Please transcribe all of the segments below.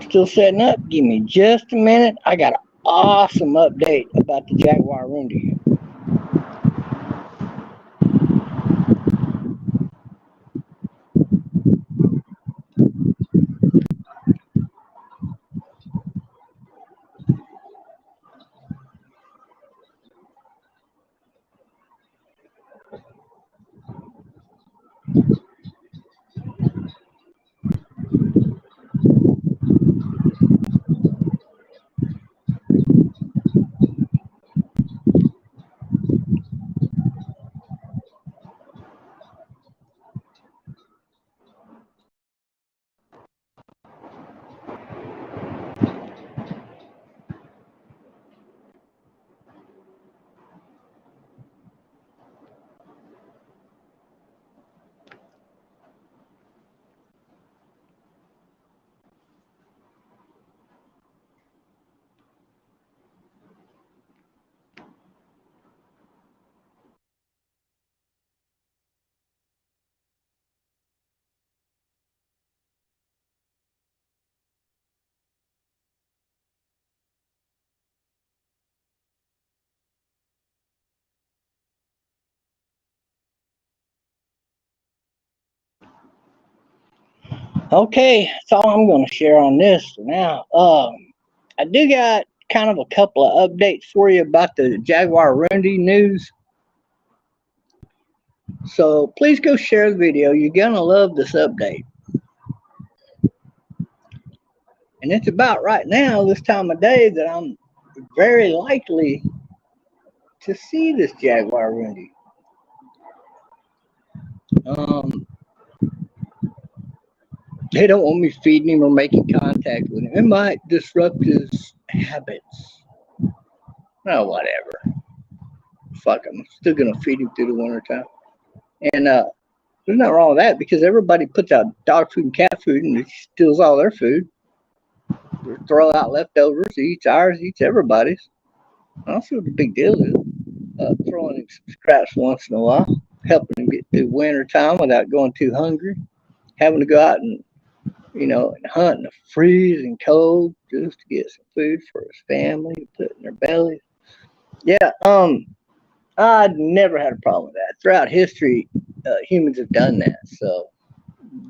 still setting up. Give me just a minute. I got an awesome update about the Jaguarundi. Okay, that's all I'm going to share on this now. I do got kind of a couple of updates for you about the Jaguarundi news. So please go share the video. You're going to love this update. And it's about right now, this time of day, that I'm very likely to see this Jaguarundi. They don't want me feeding him or making contact with him. It might disrupt his habits. Oh, whatever. Fuck, I'm still going to feed him through the winter time. And there's nothing wrong with that, because everybody puts out dog food and cat food and it steals all their food. They throw out leftovers, eats ours, eats everybody's. I don't see what the big deal is. Throwing him some scraps once in a while, helping him get through winter time without going too hungry. Having to go out and, you know, and hunt in the freezing cold just to get some food for his family to put in their bellies. Yeah, I'd never had a problem with that. Throughout history, humans have done that. So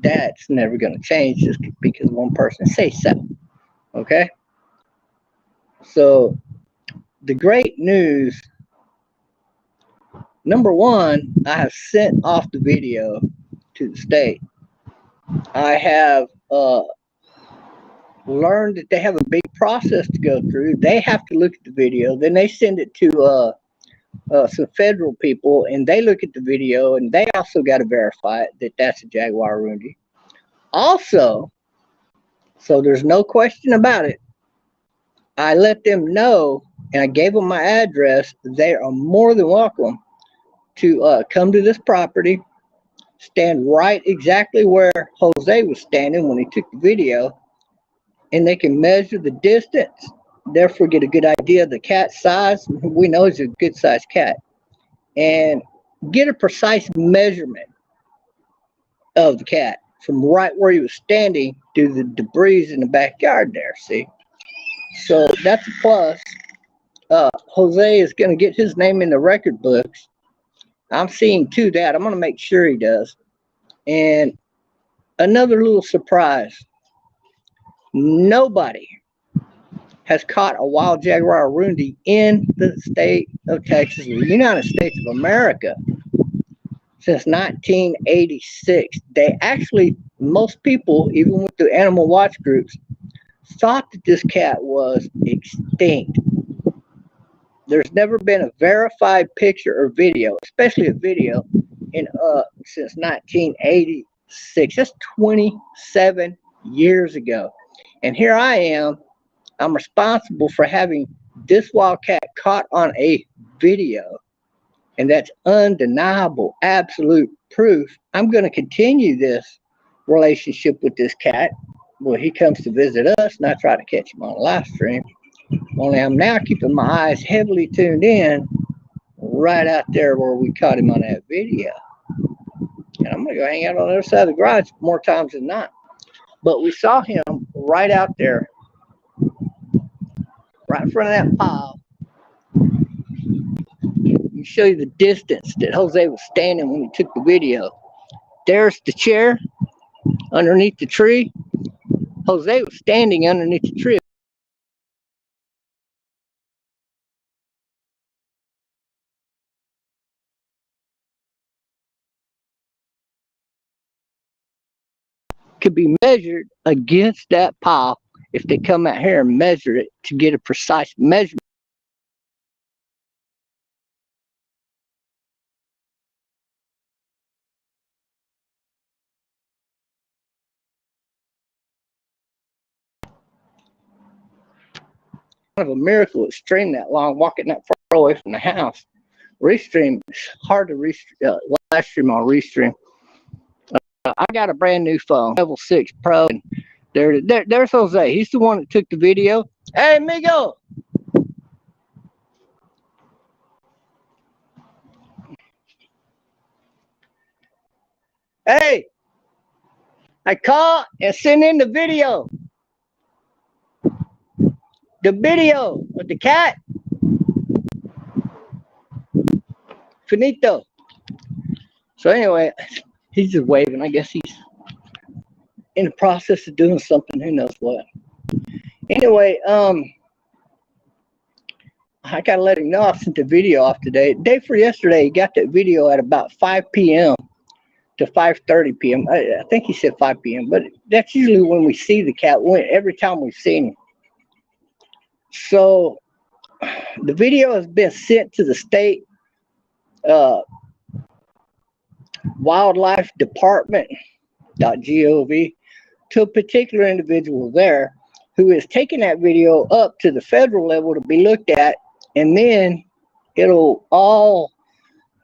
that's never going to change just because one person says so. Okay? So the great news, number one, I have sent off the video to the state. I have learned that they have a big process to go through. They have to look at the video, then they send it to some federal people, and they look at the video, and they also got to verify it that that's a Jaguarundi. Also, so there's no question about it, I let them know, and I gave them my address. They are more than welcome to come to this property, stand right exactly where Jose was standing when he took the video, and they can measure the distance, therefore get a good idea of the cat size. We know he's a good sized cat, and get a precise measurement of the cat from right where he was standing to the debris in the backyard there. See, so that's a plus. Jose is going to get his name in the record books. I'm seeing to that. I'm going to make sure he does. And another little surprise, nobody has caught a wild Jaguarundi in the state of Texas, the United States of America, since 1986. They actually, most people, even with the animal watch groups, thought that this cat was extinct. There's never been a verified picture or video, especially a video, in since 1986. That's 27 years ago. And here I am. I'm responsible for having this wildcat caught on a video, and that's undeniable, absolute proof. I'm going to continue this relationship with this cat. Well, he comes to visit us, and I try to catch him on a live stream. Only I'm now keeping my eyes heavily tuned in right out there where we caught him on that video. And I'm going to go hang out on the other side of the garage more times than not. But we saw him right out there, right in front of that pile. Let me show you the distance that Jose was standing when he took the video. There's the chair underneath the tree. Jose was standing underneath the tree. Could be measured against that pile if they come out here and measure it to get a precise measurement. Kind of a miracle to stream that long, walking that far away from the house. Restream is hard to live stream on Restream. I got a brand new phone, level 6 Pro, and there's Jose. He's the one that took the video. Hey, amigo. Hey, I caught and sent in the video. The video of the cat. Finito. So anyway, he's just waving. I guess he's in the process of doing something. Who knows what. Anyway, I gotta let him know I sent the video off today. Day for yesterday, he got that video at about 5 p.m. to 5:30 p.m. I think he said 5 p.m., but that's usually when we see the cat. Every time we've seen him. So the video has been sent to the state wildlife department.gov to a particular individual there who is taking that video up to the federal level to be looked at, and then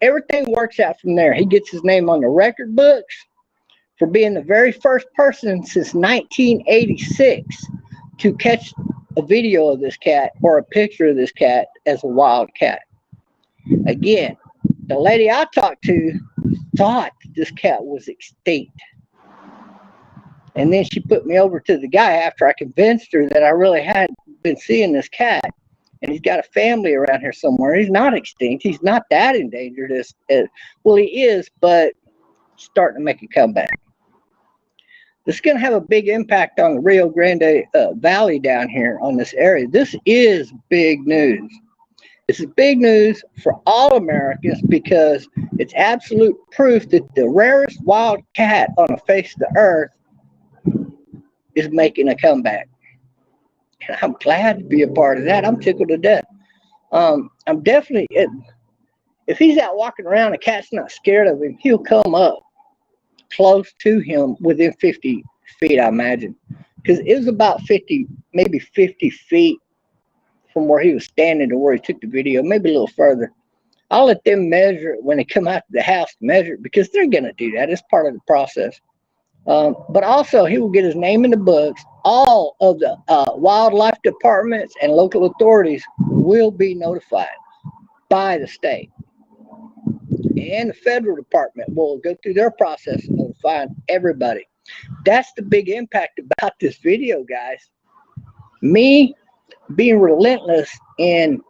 everything works out from there. He gets his name on the record books for being the very first person since 1986 to catch a video of this cat or a picture of this cat as a wild cat. Again, the lady I talked to thought this cat was extinct. And then she put me over to the guy after I convinced her that I really had been seeing this cat. And he's got a family around here somewhere. He's not extinct. He's not that endangered. Well, he is, but starting to make a comeback. This is going to have a big impact on the Rio Grande Valley down here on this area. This is big news. This is big news for all Americans because it's absolute proof that the rarest wild cat on the face of the earth is making a comeback. And I'm glad to be a part of that. I'm tickled to death. I'm definitely, if he's out walking around, a cat's not scared of him, he'll come up close to him within 50 feet, I imagine. Because it was about 50, maybe 50 feet from where he was standing to where he took the video, maybe a little further. I'll let them measure it when they come out to the house to measure it because they're going to do that. It's part of the process. But also, he will get his name in the books. All of the wildlife departments and local authorities will be notified by the state. And the federal department will go through their process of notifying everybody. That's the big impact about this video, guys. Me being relentless in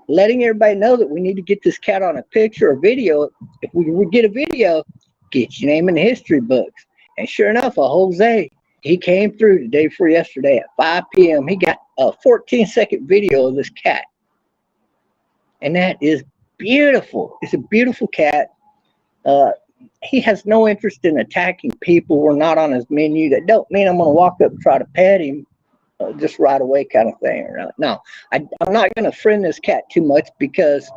letting everybody know that we need to get this cat on a picture or video. If we get a video, get your name in the history books. And sure enough, Jose, he came through the day before yesterday at 5 p.m. He got a 14-second video of this cat. And that is beautiful. It's a beautiful cat. He has no interest in attacking people. We're not on his menu. That don't mean I'm going to walk up and try to pet him just right away kind of thing. No, I'm not going to friend this cat too much because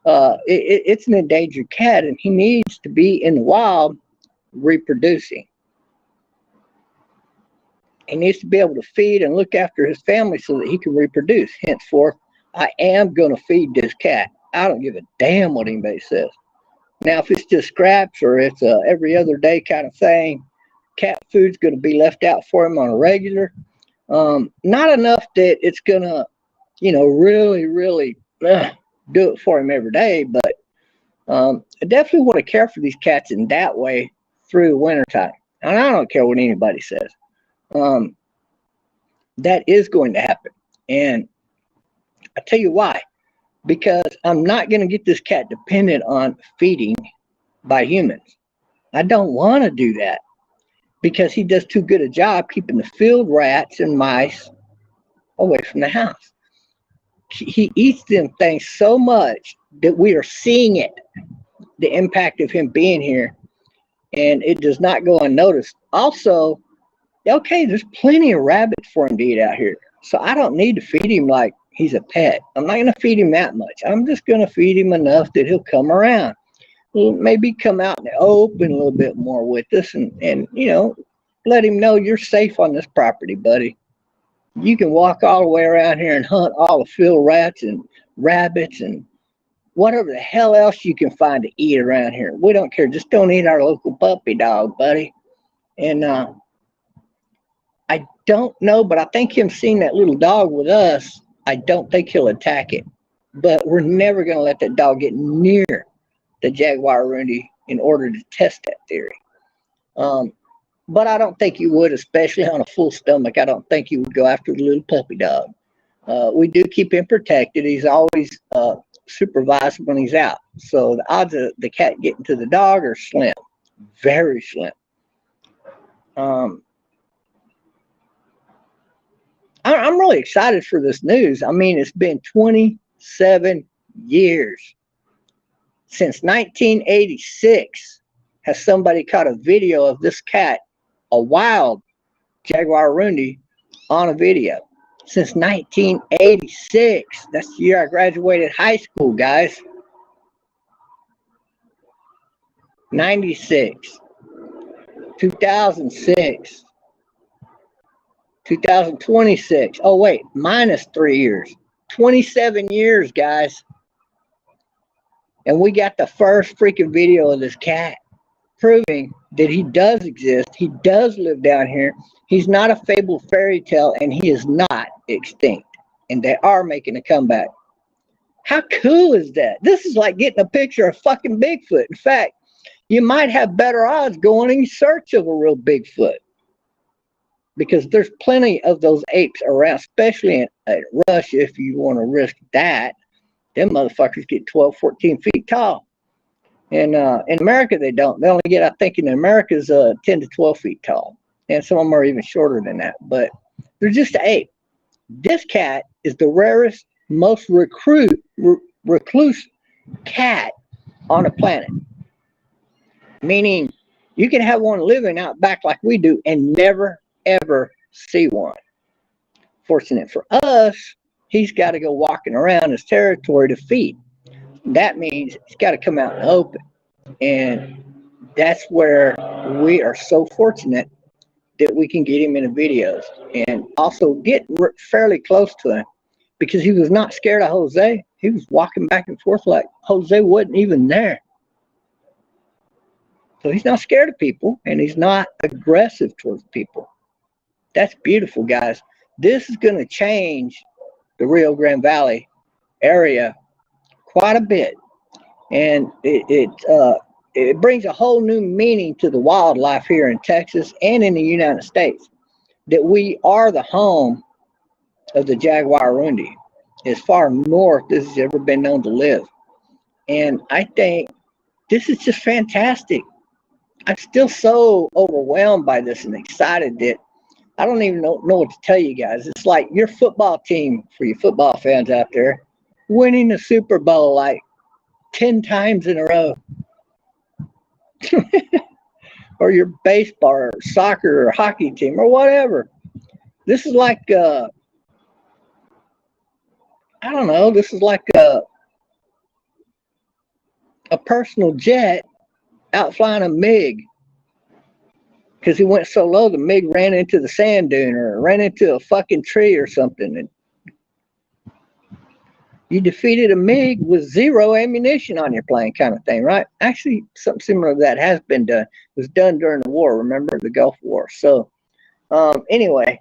it's an endangered cat and he needs to be in the wild reproducing. He needs to be able to feed and look after his family so that he can reproduce. Henceforth, I am going to feed this cat. I don't give a damn what anybody says. Now, if it's just scraps or it's a every other day kind of thing, cat food's going to be left out for him on a regular. Not enough that it's going to, really do it for him every day. But I definitely want to care for these cats in that way through the wintertime. And I don't care what anybody says. That is going to happen. And I tell you why. Because I'm not going to get this cat dependent on feeding by humans. I don't want to do that because he does too good a job keeping the field rats and mice away from the house. He eats them things so much that we are seeing it, the impact of him being here, and it does not go unnoticed. Also, okay, there's plenty of rabbits for him to eat out here. So I don't need to feed him like he's a pet. I'm not going to feed him that much. I'm just going to feed him enough that he'll come around. He'll maybe come out in the open a little bit more with us and you know, let him know you're safe on this property, buddy. You can walk all the way around here and hunt all the field rats and rabbits and whatever the hell else you can find to eat around here. We don't care. Just don't eat our local puppy dog, buddy. And I don't know, but I think him seeing that little dog with us, I don't think he'll attack it. But we're never going to let that dog get near the Jaguarundi in order to test that theory. But I don't think you would, especially on a full stomach. I don't think you would go after the little puppy dog. We do keep him protected. He's always supervised when he's out. So the odds of the cat getting to the dog are slim, very slim. I'm really excited for this news. I mean, it's been 27 years since 1986 has somebody caught a video of this cat, a wild Jaguarundi, on a video. Since 1986. That's the year I graduated high school, guys. 96, 2006, 2026. Oh, wait, minus 3 years. 27 years, guys. And we got the first freaking video of this cat proving that he does exist. He does live down here. He's not a fabled fairy tale, and he is not extinct. And they are making a comeback. How cool is that? This is like getting a picture of fucking Bigfoot. In fact, you might have better odds going in search of a real Bigfoot, because there's plenty of those apes around, especially at Russia, if you want to risk that. Them motherfuckers get 12, 14 feet tall. And in America, they don't. They only get, I think, in America's 10 to 12 feet tall. And some of them are even shorter than that. But they're just an ape. This cat is the rarest, most recluse cat on the planet. Meaning, you can have one living out back like we do and never, ever see one. Fortunate for us, he's got to go walking around his territory to feed. That means he's got to come out in the open. And that's where we are so fortunate that we can get him in the videos and also get fairly close to him, because he was not scared of Jose. He was walking back and forth like Jose wasn't even there. So he's not scared of people, and he's not aggressive towards people. That's beautiful, guys. This is going to change the Rio Grande Valley area quite a bit, and it brings a whole new meaning to the wildlife here in Texas and in the United States, that we are the home of the Jaguarundi, as far north as has ever been known to live. And I think this is just fantastic. I'm still so overwhelmed by this and excited that I don't even know what to tell you guys. It's like your football team, for you football fans out there, winning the Super Bowl like 10 times in a row. Or your baseball or soccer or hockey team or whatever. This is like, I don't know, this is like a personal jet out flying a MiG. Because he went so low, the MiG ran into the sand dune or ran into a fucking tree or something. And you defeated a MiG with zero ammunition on your plane, kind of thing, right? Actually, something similar to that has been done. It was done during the war, remember, the Gulf War. So anyway,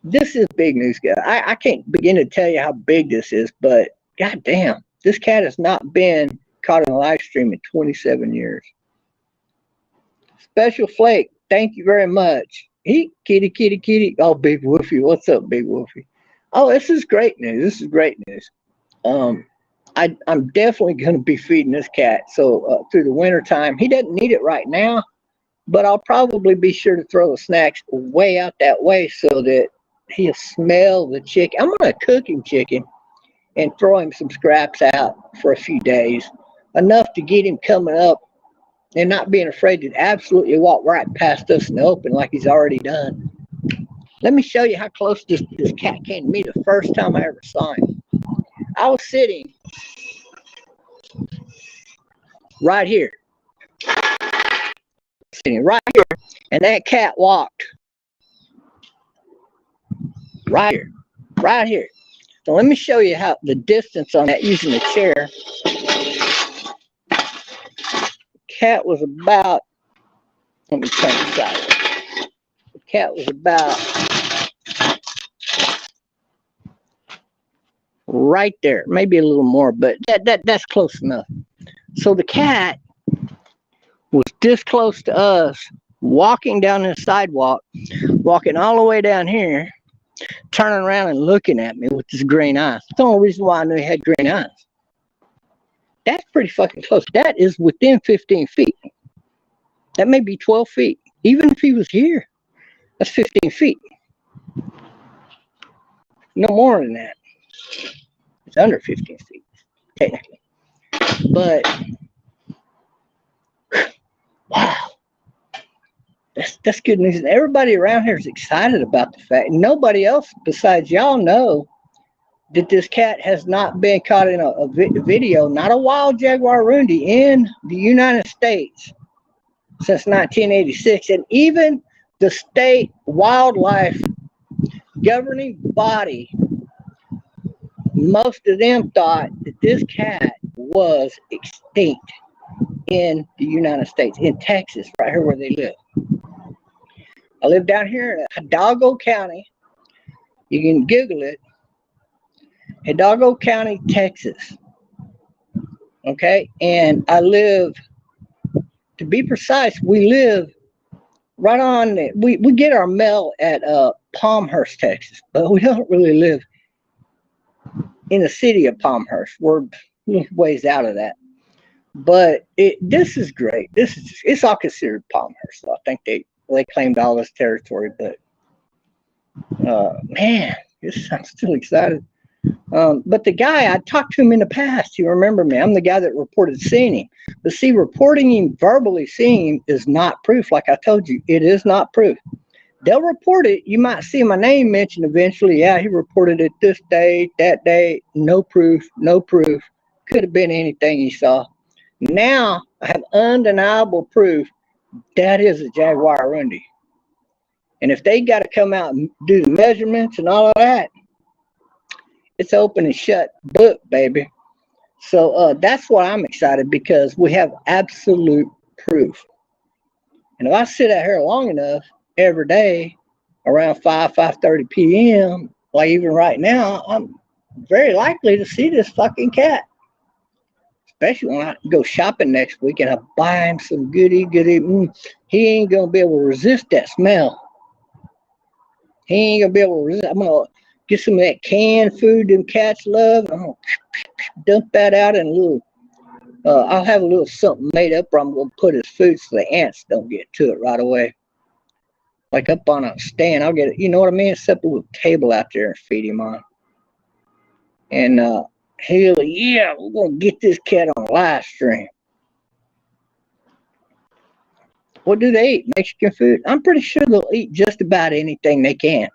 this is big news, guys. I can't begin to tell you how big this is, but goddamn, this cat has not been caught in a live stream in 27 years. Special Flake, thank you very much. Kitty, kitty, kitty. Oh, Big Woofy. What's up, Big Woofy? Oh, this is great news. This is great news. I'm definitely going to be feeding this cat. So through the winter time, he doesn't need it right now, but I'll probably be sure to throw the snacks way out that way so that he'll smell the chicken. I'm going to cook him chicken and throw him some scraps out for a few days, enough to get him coming up and not being afraid to absolutely walk right past us in the open like he's already done. Let me show you how close this cat came to me the first time I ever saw him. I was sitting right here. Sitting right here, and that cat walked right here. Right here. So let me show you how the distance on that using the chair. Cat was about, let me turn it sideways. The cat was about right there, maybe a little more, but that's close enough. So the cat was this close to us, walking down the sidewalk, walking all the way down here, turning around and looking at me with his green eyes. That's the only reason why I knew he had green eyes. That's pretty fucking close. That is within 15 feet. That may be 12 feet. Even if he was here, that's 15 feet. No more than that. It's under 15 feet, technically. But, wow. That's good news. And everybody around here is excited about the fact. Nobody else besides y'all know that this cat has not been caught in a video, not a Wild Jaguarundi, in the United States since 1986. And even the state wildlife governing body, most of them thought that this cat was extinct in the United States, in Texas, right here where they live. I live down here in Hidalgo County. You can Google it. Hidalgo County, Texas. Okay, and I live, to be precise, we live right on, we get our mail at Palmhurst, Texas, but we don't really live in the city of Palmhurst. We're ways out of that. But this is great. It's all considered Palmhurst. So I think they claimed all this territory, but man, I'm still excited. But the guy, I talked to him in the past. You remember me. I'm the guy that reported seeing him. But see, reporting him, verbally seeing him, is not proof. Like I told you, it is not proof. They'll report it. You might see my name mentioned eventually. Yeah, he reported it this day, that day. No proof, no proof. Could have been anything he saw. Now, I have undeniable proof that is a Jaguarundi. And if they got to come out and do the measurements and all of that, it's open and shut book, baby. So that's why I'm excited, because we have absolute proof. And if I sit out here long enough every day around 5:30 p.m., like even right now, I'm very likely to see this fucking cat. Especially when I go shopping next week and I buy him some goody. He ain't going to be able to resist that smell. He ain't going to be able to resist. I'm going to get some of that canned food them cats love. I'm going to dump that out in a little, I'll have a little something made up where I'm going to put his food so the ants don't get to it right away. Like up on a stand, I'll get it, you know what I mean? Set a little table out there and feed him on. And he'll, yeah, we're going to get this cat on a live stream. What do they eat? Mexican food? I'm pretty sure they'll eat just about anything they can.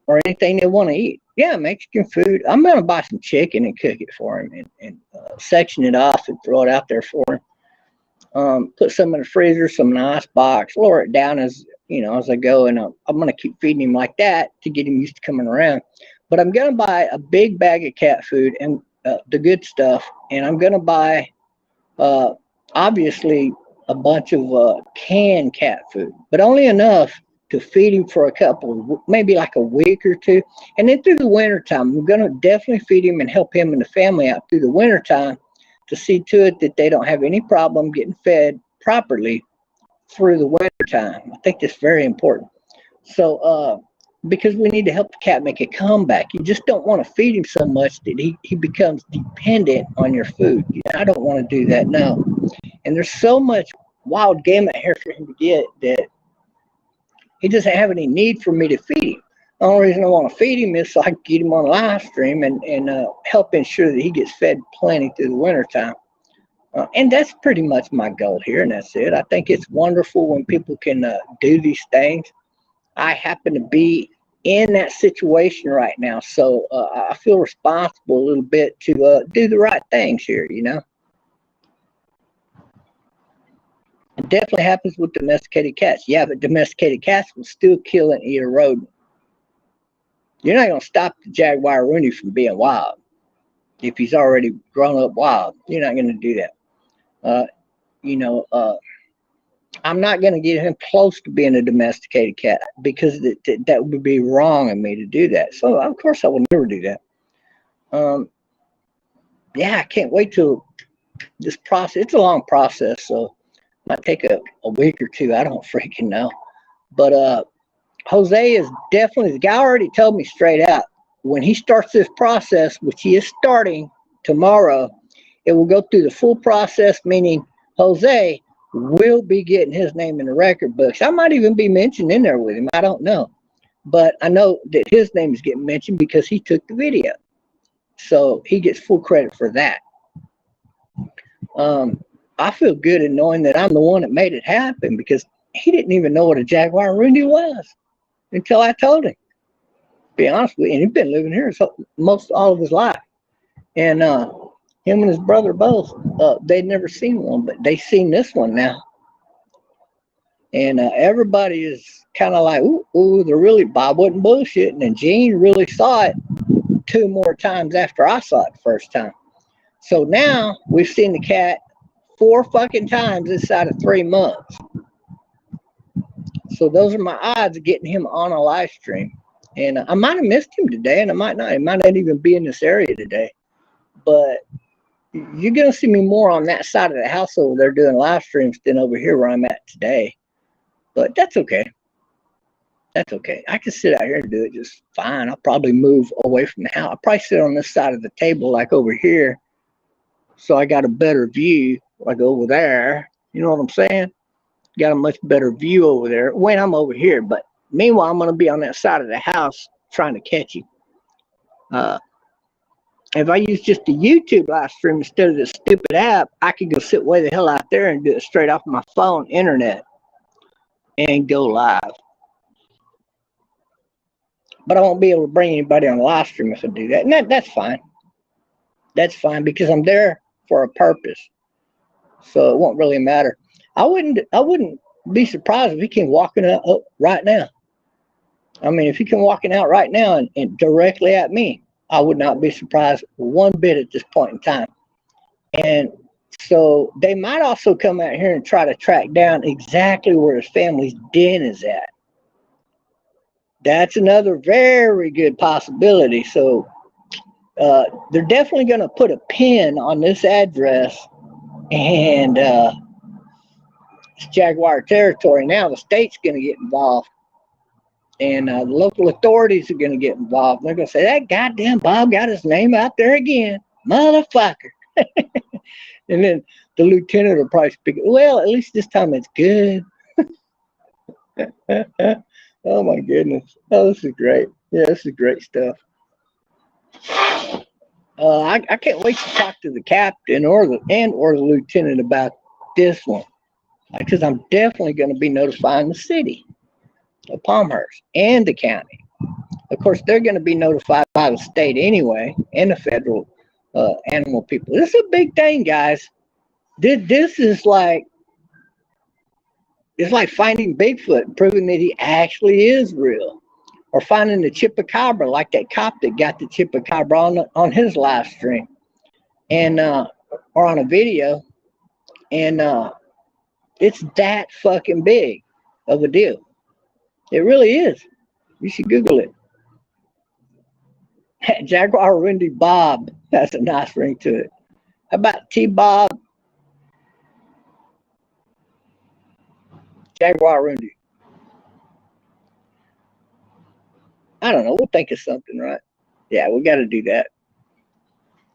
Or anything they want to eat. Yeah, Mexican food. I'm going to buy some chicken and cook it for him and section it off and throw it out there for him. Put some in the freezer, some in the ice box, lower it down as I go, and I'm going to keep feeding him like that to get him used to coming around. But I'm going to buy a big bag of cat food and the good stuff, and I'm going to buy, obviously, a bunch of canned cat food, but only enough to feed him for a couple, maybe like a week or two. And then through the winter time, I'm going to definitely feed him and help him and the family out through the winter time to see to it that they don't have any problem getting fed properly through the winter time. I think that's very important. So, because we need to help the cat make a comeback. You just don't want to feed him so much that he becomes dependent on your food. I don't want to do that, no. And there's so much wild game out here for him to get that he doesn't have any need for me to feed him. The only reason I want to feed him is so I can get him on live stream and help ensure that he gets fed plenty through the wintertime. And that's pretty much my goal here, and that's it. I think it's wonderful when people can do these things. I happen to be in that situation right now, so I feel responsible a little bit to do the right things here, you know. It definitely happens with domesticated cats. Yeah, but domesticated cats will still kill and eat a rodent. You're not going to stop the Jaguarundi from being wild. If he's already grown up wild, you're not going to do that. I'm not going to get him close to being a domesticated cat because that would be wrong of me to do that. So, of course, I would never do that. Yeah, I can't wait till this process. It's a long process, so it might take a week or two. I don't freaking know. But Jose is definitely, the guy already told me straight out, when he starts this process, which he is starting tomorrow, it will go through the full process, meaning Jose will be getting his name in the record books. I might even be mentioned in there with him. I don't know. But I know that his name is getting mentioned because he took the video. So he gets full credit for that. I feel good in knowing that I'm the one that made it happen because he didn't even know what a Jaguarundi was until I told him. To be honest with you, and he's been living here most all of his life. And him and his brother both, they'd never seen one, but they seen this one now. And everybody is kind of like, ooh, they're really, Bob wasn't bullshitting. And Gene really saw it 2 more times after I saw it the first time. So now we've seen the cat 4 fucking times inside of 3 months. So those are my odds of getting him on a live stream. And I might have missed him today, and I might not. He might not even be in this area today. But you're going to see me more on that side of the house over there doing live streams than over here where I'm at today. But that's okay. That's okay. I can sit out here and do it just fine. I'll probably move away from the house. I'll probably sit on this side of the table like over here. So I got a better view like over there. You know what I'm saying? Got a much better view over there when I'm over here. But meanwhile, I'm going to be on that side of the house trying to catch you. If I use just a YouTube live stream instead of this stupid app, I could go sit way the hell out there and do it straight off my phone, internet, and go live. But I won't be able to bring anybody on the live stream if I do that. And that's fine. That's fine because I'm there for a purpose. So it won't really matter. I wouldn't be surprised if he came walking out right now. I mean, if he came walking out right now and directly at me, I would not be surprised one bit at this point in time. And so they might also come out here and try to track down exactly where his family's den is at. That's another very good possibility. So they're definitely going to put a pin on this address, and it's Jaguar territory. Now the state's going to get involved, and the local authorities are going to get involved. They're going to say, that goddamn Bob got his name out there again, motherfucker. And then the lieutenant will probably speak, well, at least this time it's good. Oh my goodness. Oh, this is great. Yeah, this is great stuff. I can't wait to talk to the captain or the lieutenant about this one, because I'm definitely going to be notifying the city of Palmhurst and the county. Of course, they're going to be notified by the state anyway, and the federal animal people. This is a big thing, guys. This is like, it's like finding Bigfoot and proving that he actually is real. Or finding the chupacabra, like that cop that got the chupacabra on his live stream. And or on a video. And it's that fucking big of a deal. It really is. You should Google it. Jaguarundi Bob. That's a nice ring to it. How about T-Bob? Jaguarundi. I don't know. We'll think of something, right? Yeah, we got to do that.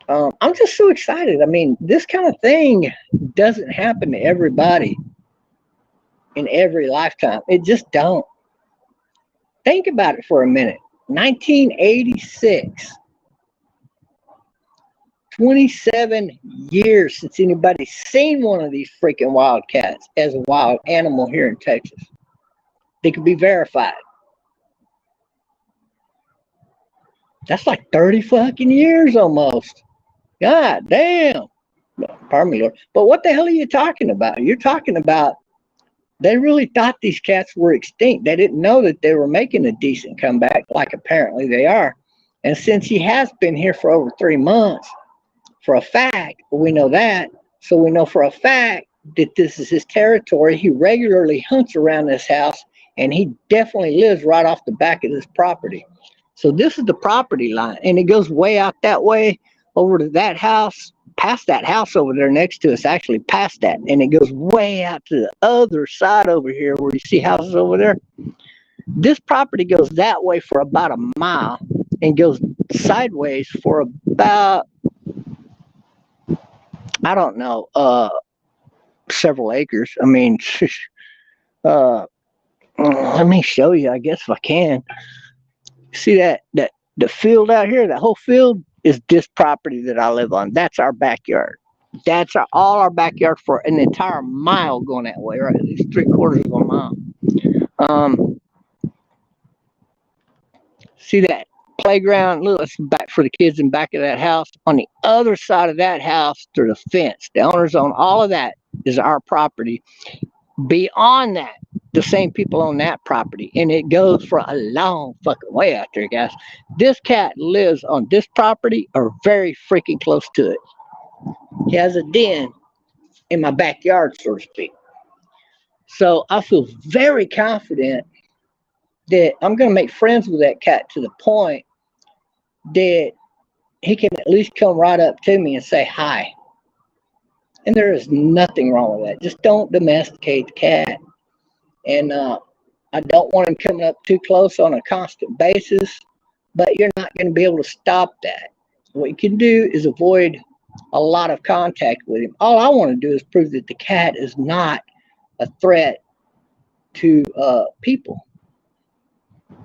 I'm just so excited. I mean, this kind of thing doesn't happen to everybody in every lifetime. It just don't. Think about it for a minute. 1986. 27 years since anybody's seen one of these freaking wildcats as a wild animal here in Texas. They could be verified. That's like 30 fucking years almost. God damn. Pardon me, Lord. But what the hell are you talking about? You're talking about they really thought these cats were extinct. They didn't know that they were making a decent comeback, like apparently they are. And since he has been here for over 3 months, for a fact, we know that. So we know for a fact that this is his territory. He regularly hunts around this house, and he definitely lives right off the back of this property. So this is the property line, and it goes way out that way over to that house, past that house over there next to us, actually past that, and it goes way out to the other side over here where you see houses over there. This property goes that way for about a mile and goes sideways for about, I don't know, several acres. I mean, let me show you, I guess, if I can. See that the field out here, that whole field is this property that I live on. That's our backyard. That's all our backyard for an entire mile going that way, right? At least 3/4 of a mile. See that playground? Look, it's back for the kids in back of that house. On the other side of that house, there's a fence. The owner's own all of that is our property. Beyond that, the same people own that property, and it goes for a long fucking way out there, guys. This cat lives on this property or very freaking close to it. He has a den in my backyard, so to speak. So I feel very confident that I'm going to make friends with that cat to the point that he can at least come right up to me and say hi. And there is nothing wrong with that. Just don't domesticate the cat. And I don't want him coming up too close on a constant basis, but you're not going to be able to stop that. What you can do is avoid a lot of contact with him. All I want to do is prove that the cat is not a threat to people.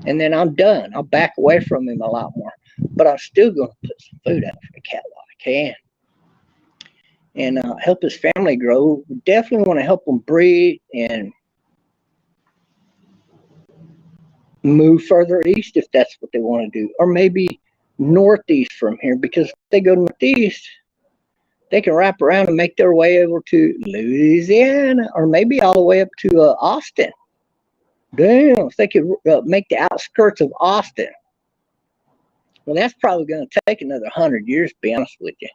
And then I'm done. I'll back away from him a lot more. But I'm still going to put some food out for the cat while I can. And help his family grow. We definitely want to help them breed and move further east if that's what they want to do. Or maybe northeast from here, because if they go northeast, they can wrap around and make their way over to Louisiana, or maybe all the way up to Austin. Damn, if they could make the outskirts of Austin. Well, that's probably going to take another 100 years, to be honest with you.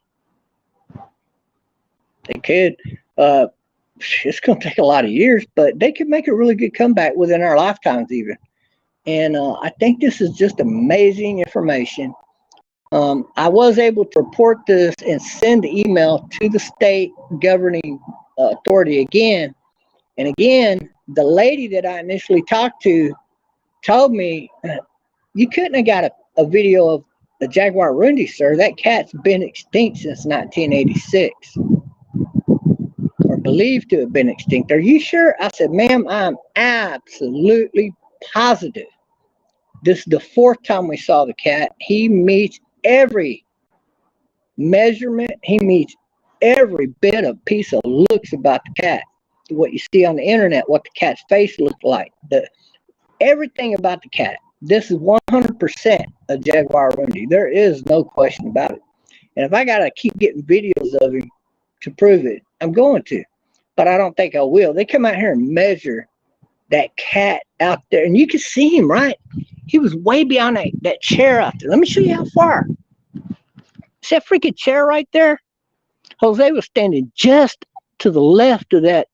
They could. It's going to take a lot of years, but they could make a really good comeback within our lifetimes even. And I think this is just amazing information. I was able to report this and send the email to the state governing authority again. And again, the lady that I initially talked to told me, you couldn't have got a video of the Jaguarundi, sir. That cat's been extinct since 1986. Or believed to have been extinct. Are you sure? I said, ma'am, I'm absolutely positive. This is the 4th time we saw the cat. He meets every measurement. He meets every bit of piece of looks about the cat. What you see on the internet, what the cat's face looked like. Everything about the cat. This is 100% a Jaguarundi. There is no question about it. And if I got to keep getting videos of him to prove it, I'm going to. But I don't think I will. They come out here and measure that cat out there. And you can see him, right? He was way beyond that chair out there. Let me show you how far. See that freaking chair right there? Jose was standing just to the left of that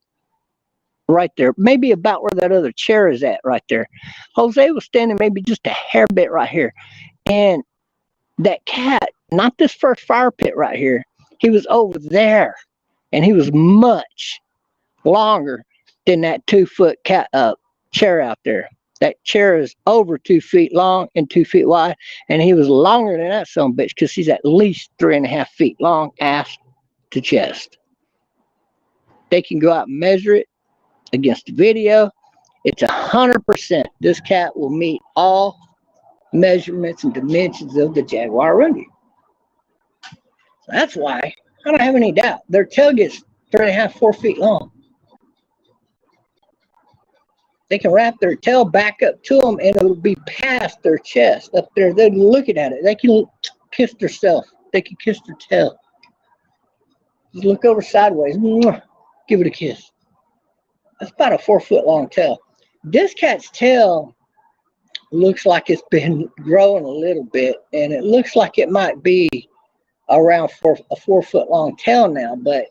right there. Maybe about where that other chair is at right there. Jose was standing maybe just a hair bit right here. And that cat, not this first fire pit right here, he was over there. And he was much longer than that 2-foot chair out there. That chair is over 2 feet long and 2 feet wide, and he was longer than that son of a bitch because he's at least 3.5 feet long, ass to chest. They can go out and measure it against the video. It's 100%. This cat will meet all measurements and dimensions of the Jaguarundi. So that's why I don't have any doubt. Their tail gets 3.5, 4 feet long. They can wrap their tail back up to them, and it'll be past their chest up there. They're looking at it. They can kiss themselves. They can kiss their tail. Just look over sideways. Give it a kiss. That's about a 4 foot long tail. This cat's tail looks like it's been growing a little bit, and it looks like it might be around a 4 foot long tail now. But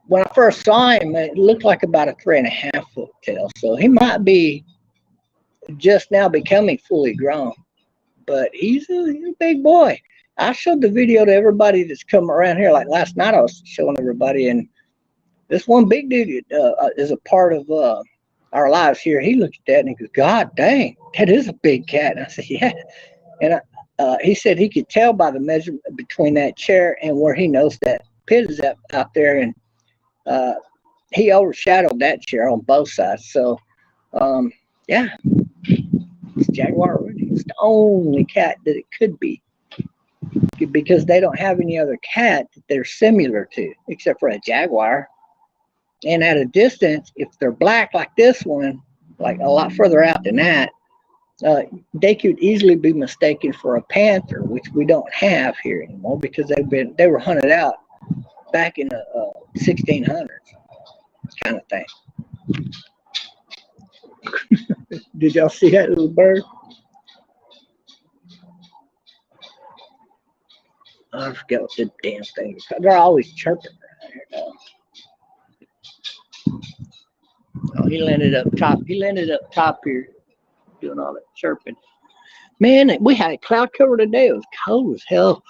when I first saw him, it looked like about a 3.5 foot tail. So he might be just now becoming fully grown. But he's a big boy. I showed the video to everybody that's come around here. Like last night, I was showing everybody, and this one big dude is a part of our lives here. He looked at that and he goes, "God dang, that is a big cat." And I said, "Yeah." And he said he could tell by the measurement between that chair and where he knows that pit is out there, and he overshadowed that chair on both sides. So, yeah, it's Jaguarundi. It's the only cat that it could be, because they don't have any other cat that they're similar to, except for a jaguar. And at a distance, if they're black like this one, like a lot further out than that, they could easily be mistaken for a panther, which we don't have here anymore because they were hunted out back in the 1600s, kind of thing. Did y'all see that little bird? I forget what the damn thing is. They're always chirping around here now. Oh, he landed up top. He landed up top here, doing all that chirping. Man, we had a cloud cover today. It was cold as hell.